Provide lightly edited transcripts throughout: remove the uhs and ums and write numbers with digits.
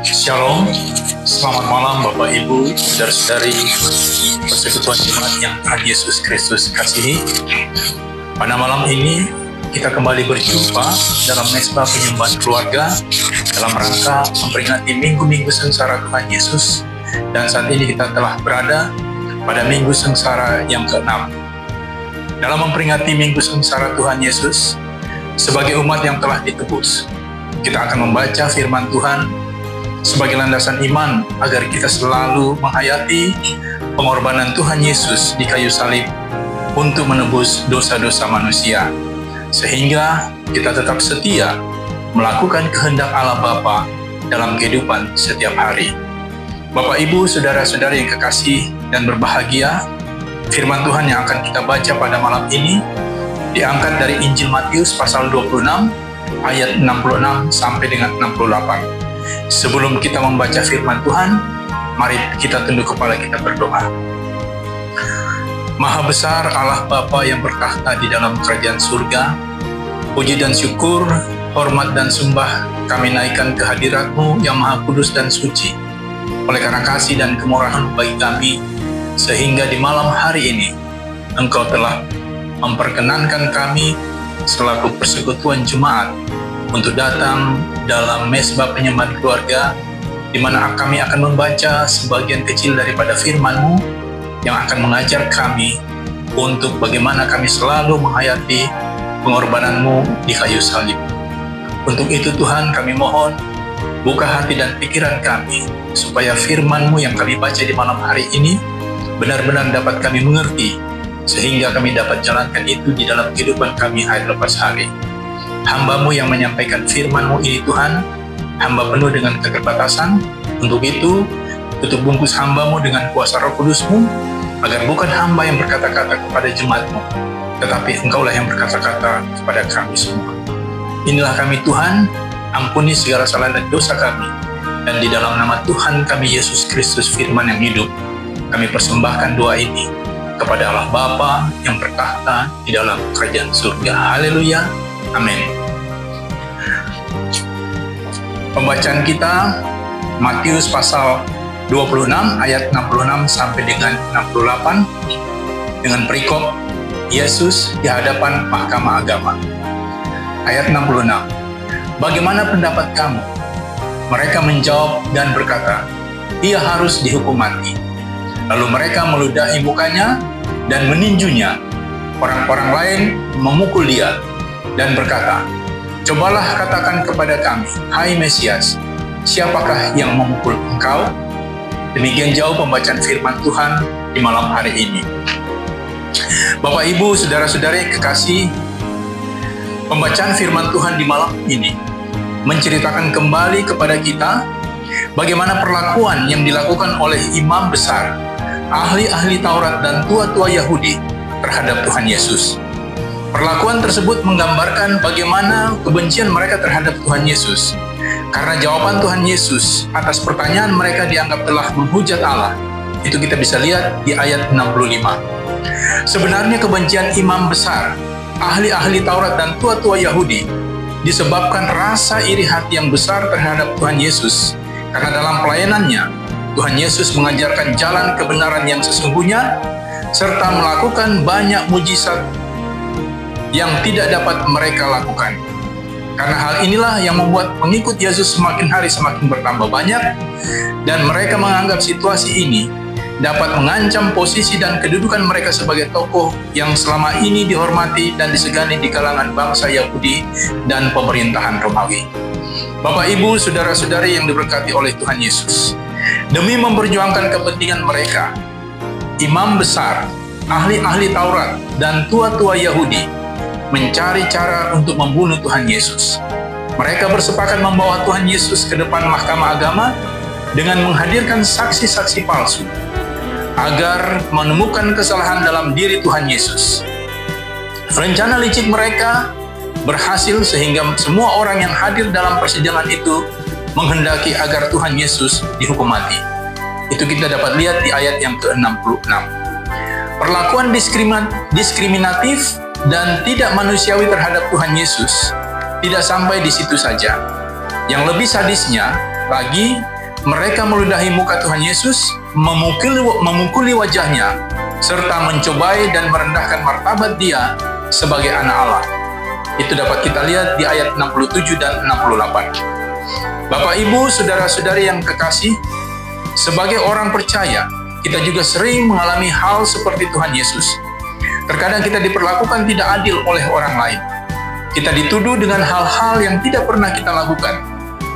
Shalom, selamat malam Bapak Ibu, saudara-saudari persekutuan jemaat yang Tuhan Yesus Kristus kasihi. Pada malam ini kita kembali berjumpa dalam mesbah penyembahan keluarga dalam rangka memperingati minggu-minggu sengsara Tuhan Yesus, dan saat ini kita telah berada pada minggu sengsara yang ke-6. Dalam memperingati minggu sengsara Tuhan Yesus sebagai umat yang telah ditebus, kita akan membaca firman Tuhan sebagai landasan iman agar kita selalu menghayati pengorbanan Tuhan Yesus di kayu salib untuk menebus dosa-dosa manusia, sehingga kita tetap setia melakukan kehendak Allah Bapa dalam kehidupan setiap hari. Bapak, Ibu, saudara-saudari yang kekasih dan berbahagia, firman Tuhan yang akan kita baca pada malam ini diangkat dari Injil Matius pasal 26 ayat 66 sampai dengan 68. Sebelum kita membaca firman Tuhan, mari kita tunduk kepala kita berdoa. Maha besar Allah Bapa yang bertahta di dalam kerajaan surga, puji dan syukur, hormat dan sembah kami naikkan ke hadirat-Mu yang maha kudus dan suci. Oleh karena kasih dan kemurahan bagi kami, sehingga di malam hari ini Engkau telah memperkenankan kami selaku persekutuan jemaat untuk datang dalam mesbah penyembahan keluarga, di mana kami akan membaca sebagian kecil daripada firman-Mu yang akan mengajar kami untuk bagaimana kami selalu menghayati pengorbanan-Mu di kayu salib. Untuk itu Tuhan, kami mohon buka hati dan pikiran kami supaya firman-Mu yang kami baca di malam hari ini benar-benar dapat kami mengerti, sehingga kami dapat jalankan itu di dalam kehidupan kami hari lepas hari. Hamba-Mu yang menyampaikan firman-Mu ini Tuhan, hamba penuh dengan keterbatasan. Untuk itu, tutup bungkus hamba-Mu dengan kuasa Roh Kudus-Mu, agar bukan hamba yang berkata-kata kepada jemaat-Mu, tetapi Engkaulah yang berkata-kata kepada kami semua. Inilah kami Tuhan, ampuni segala salah dan dosa kami, dan di dalam nama Tuhan kami Yesus Kristus firman yang hidup, kami persembahkan doa ini kepada Allah Bapa yang bertahta di dalam kerajaan surga. Haleluya. Amin. Pembacaan kita Matius pasal 26 ayat 66 sampai dengan 68 dengan perikop Yesus di hadapan Mahkamah Agama. Ayat 66. Bagaimana pendapat kamu? Mereka menjawab dan berkata, ia harus dihukum mati. Lalu mereka meludahi mukanya dan meninjunya. Orang-orang lain memukul dia dan berkata, cobalah katakan kepada kami, hai Mesias, siapakah yang memukul engkau? Demikian jauh pembacaan firman Tuhan di malam hari ini. Bapak, Ibu, saudara-saudari kekasih, pembacaan firman Tuhan di malam ini menceritakan kembali kepada kita bagaimana perlakuan yang dilakukan oleh imam besar, ahli-ahli Taurat dan tua-tua Yahudi terhadap Tuhan Yesus. Perlakuan tersebut menggambarkan bagaimana kebencian mereka terhadap Tuhan Yesus, karena jawaban Tuhan Yesus atas pertanyaan mereka dianggap telah menghujat Allah. Itu kita bisa lihat di ayat 65. Sebenarnya kebencian imam besar, ahli-ahli Taurat dan tua-tua Yahudi disebabkan rasa iri hati yang besar terhadap Tuhan Yesus, karena dalam pelayanannya Tuhan Yesus mengajarkan jalan kebenaran yang sesungguhnya serta melakukan banyak mujizat yang tidak dapat mereka lakukan. Karena hal inilah yang membuat pengikut Yesus semakin hari semakin bertambah banyak, dan mereka menganggap situasi ini dapat mengancam posisi dan kedudukan mereka sebagai tokoh yang selama ini dihormati dan disegani di kalangan bangsa Yahudi dan pemerintahan Romawi. Bapak, Ibu, saudara-saudari yang diberkati oleh Tuhan Yesus, demi memperjuangkan kepentingan mereka, imam besar, ahli-ahli Taurat, dan tua-tua Yahudi mencari cara untuk membunuh Tuhan Yesus. Mereka bersepakat membawa Tuhan Yesus ke depan Mahkamah Agama dengan menghadirkan saksi-saksi palsu agar menemukan kesalahan dalam diri Tuhan Yesus. Rencana licik mereka berhasil sehingga semua orang yang hadir dalam persidangan itu menghendaki agar Tuhan Yesus dihukum mati. Itu kita dapat lihat di ayat yang ke-66. Perlakuan diskriminatif dan tidak manusiawi terhadap Tuhan Yesus tidak sampai di situ saja. Yang lebih sadisnya lagi, mereka meludahi muka Tuhan Yesus, memukuli wajahnya, serta mencobai dan merendahkan martabat Dia sebagai anak Allah. Itu dapat kita lihat di ayat 67 dan 68. Bapak, Ibu, saudara-saudari yang kekasih, sebagai orang percaya, kita juga sering mengalami hal seperti Tuhan Yesus. Terkadang kita diperlakukan tidak adil oleh orang lain. Kita dituduh dengan hal-hal yang tidak pernah kita lakukan.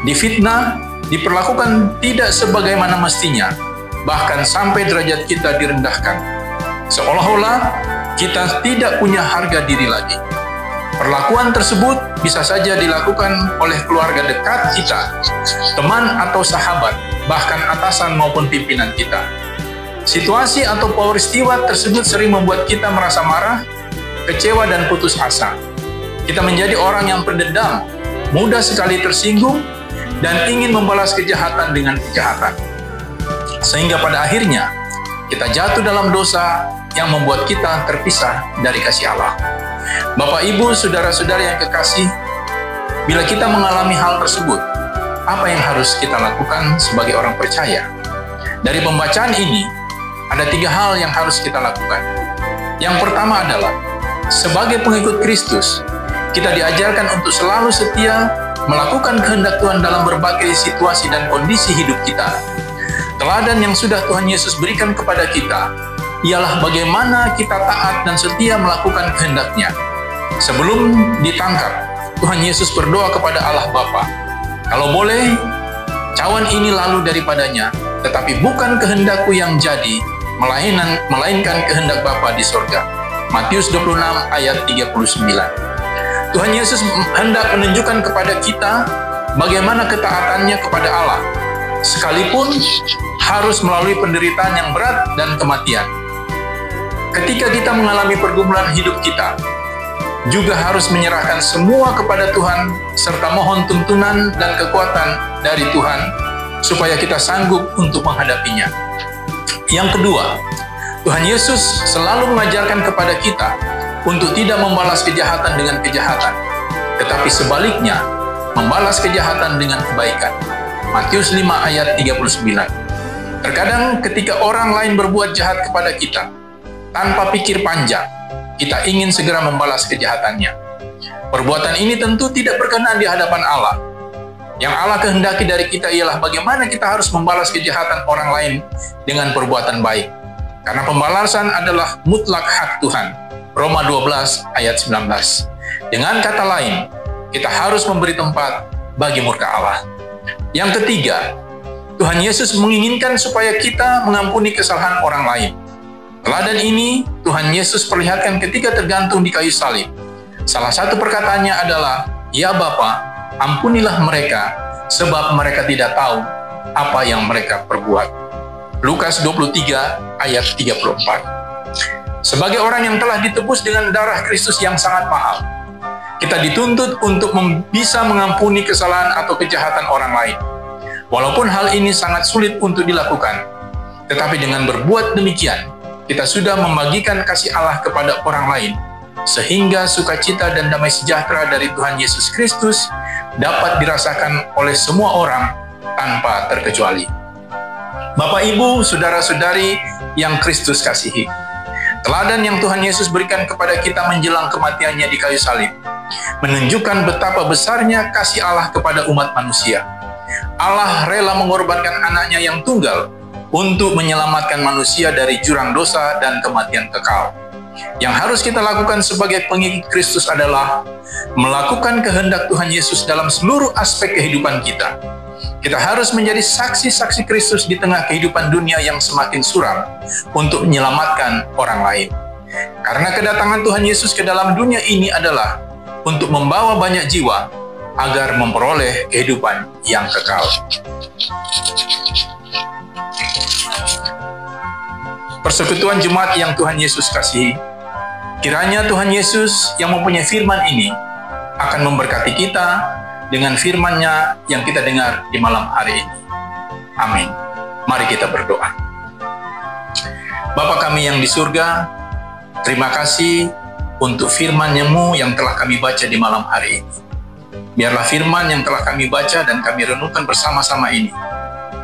Difitnah, diperlakukan tidak sebagaimana mestinya, bahkan sampai derajat kita direndahkan. Seolah-olah kita tidak punya harga diri lagi. Perlakuan tersebut bisa saja dilakukan oleh keluarga dekat kita, teman atau sahabat, bahkan atasan maupun pimpinan kita. Situasi atau peristiwa tersebut sering membuat kita merasa marah, kecewa, dan putus asa. Kita menjadi orang yang pendendam, mudah sekali tersinggung, dan ingin membalas kejahatan dengan kejahatan. Sehingga pada akhirnya, kita jatuh dalam dosa yang membuat kita terpisah dari kasih Allah. Bapak, Ibu, saudara-saudari yang kekasih, bila kita mengalami hal tersebut, apa yang harus kita lakukan sebagai orang percaya? Dari pembacaan ini, ada 3 hal yang harus kita lakukan. Yang pertama adalah, sebagai pengikut Kristus, kita diajarkan untuk selalu setia melakukan kehendak Tuhan dalam berbagai situasi dan kondisi hidup kita. Teladan yang sudah Tuhan Yesus berikan kepada kita ialah bagaimana kita taat dan setia melakukan kehendak-Nya. Sebelum ditangkap, Tuhan Yesus berdoa kepada Allah Bapa, "Kalau boleh, cawan ini lalu daripadanya, tetapi bukan kehendak-Ku yang jadi, melainkan kehendak Bapa di sorga." Matius 26 ayat 39. Tuhan Yesus hendak menunjukkan kepada kita bagaimana ketaatannya kepada Allah, sekalipun harus melalui penderitaan yang berat dan kematian. Ketika kita mengalami pergumulan hidup kita, juga harus menyerahkan semua kepada Tuhan, serta mohon tuntunan dan kekuatan dari Tuhan, supaya kita sanggup untuk menghadapinya. Yang kedua, Tuhan Yesus selalu mengajarkan kepada kita untuk tidak membalas kejahatan dengan kejahatan, tetapi sebaliknya, membalas kejahatan dengan kebaikan. Matius 5 ayat 39. Terkadang ketika orang lain berbuat jahat kepada kita, tanpa pikir panjang, kita ingin segera membalas kejahatannya. Perbuatan ini tentu tidak berkenan di hadapan Allah. Yang Allah kehendaki dari kita ialah bagaimana kita harus membalas kejahatan orang lain dengan perbuatan baik. Karena pembalasan adalah mutlak hak Tuhan. Roma 12 ayat 19. Dengan kata lain, kita harus memberi tempat bagi murka Allah. Yang ketiga, Tuhan Yesus menginginkan supaya kita mengampuni kesalahan orang lain. Teladan ini Tuhan Yesus perlihatkan ketika tergantung di kayu salib. Salah satu perkataannya adalah, "Ya Bapa, ampunilah mereka, sebab mereka tidak tahu apa yang mereka perbuat." Lukas 23 ayat 34. Sebagai orang yang telah ditebus dengan darah Kristus yang sangat mahal, kita dituntut untuk bisa mengampuni kesalahan atau kejahatan orang lain. Walaupun hal ini sangat sulit untuk dilakukan, tetapi dengan berbuat demikian, kita sudah membagikan kasih Allah kepada orang lain, sehingga sukacita dan damai sejahtera dari Tuhan Yesus Kristus dapat dirasakan oleh semua orang tanpa terkecuali. Bapak, Ibu, saudara-saudari yang Kristus kasihi, teladan yang Tuhan Yesus berikan kepada kita menjelang kematiannya di kayu salib menunjukkan betapa besarnya kasih Allah kepada umat manusia. Allah rela mengorbankan anaknya yang tunggal untuk menyelamatkan manusia dari jurang dosa dan kematian kekal. Yang harus kita lakukan sebagai pengikut Kristus adalah melakukan kehendak Tuhan Yesus dalam seluruh aspek kehidupan kita. Kita harus menjadi saksi-saksi Kristus di tengah kehidupan dunia yang semakin suram untuk menyelamatkan orang lain. Karena kedatangan Tuhan Yesus ke dalam dunia ini adalah untuk membawa banyak jiwa agar memperoleh kehidupan yang kekal. Persekutuan jemaat yang Tuhan Yesus kasihi, kiranya Tuhan Yesus yang mempunyai firman ini akan memberkati kita dengan firman-Nya yang kita dengar di malam hari ini. Amin. Mari kita berdoa. Bapa kami yang di surga, terima kasih untuk firman-Mu yang telah kami baca di malam hari ini. Biarlah firman yang telah kami baca dan kami renungkan bersama-sama ini,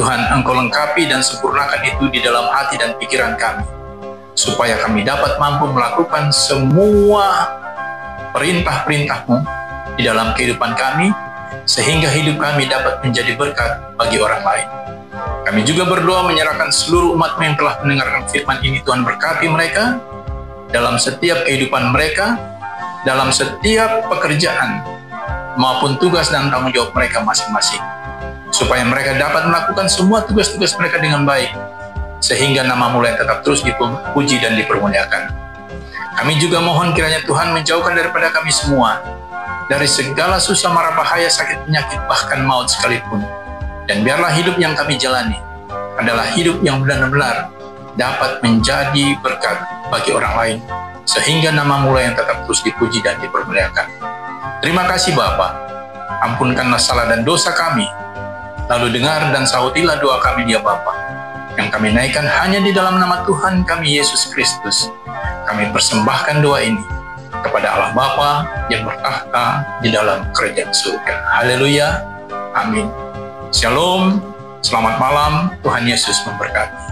Tuhan, Engkau lengkapi dan sempurnakan itu di dalam hati dan pikiran kami, supaya kami dapat mampu melakukan semua perintah-perintah-Mu di dalam kehidupan kami, sehingga hidup kami dapat menjadi berkat bagi orang lain. Kami juga berdoa menyerahkan seluruh umat-Mu yang telah mendengarkan firman ini. Tuhan, berkati mereka dalam setiap kehidupan mereka, dalam setiap pekerjaan, maupun tugas dan tanggung jawab mereka masing-masing, supaya mereka dapat melakukan semua tugas-tugas mereka dengan baik, sehingga nama-Mu yang tetap terus dipuji dan dipermuliakan. Kami juga mohon kiranya Tuhan menjauhkan daripada kami semua dari segala susah mara bahaya, sakit penyakit, bahkan maut sekalipun. Dan biarlah hidup yang kami jalani adalah hidup yang benar-benar dapat menjadi berkat bagi orang lain, sehingga nama-Mu yang tetap terus dipuji dan dipermuliakan. Terima kasih Bapa, ampunkanlah salah dan dosa kami, lalu dengar dan sahutilah doa kami ya Bapa, yang kami naikkan hanya di dalam nama Tuhan kami Yesus Kristus. Kami persembahkan doa ini kepada Allah Bapa yang bertahta di dalam kerajaan surga. Haleluya, amin. Shalom, selamat malam, Tuhan Yesus memberkati.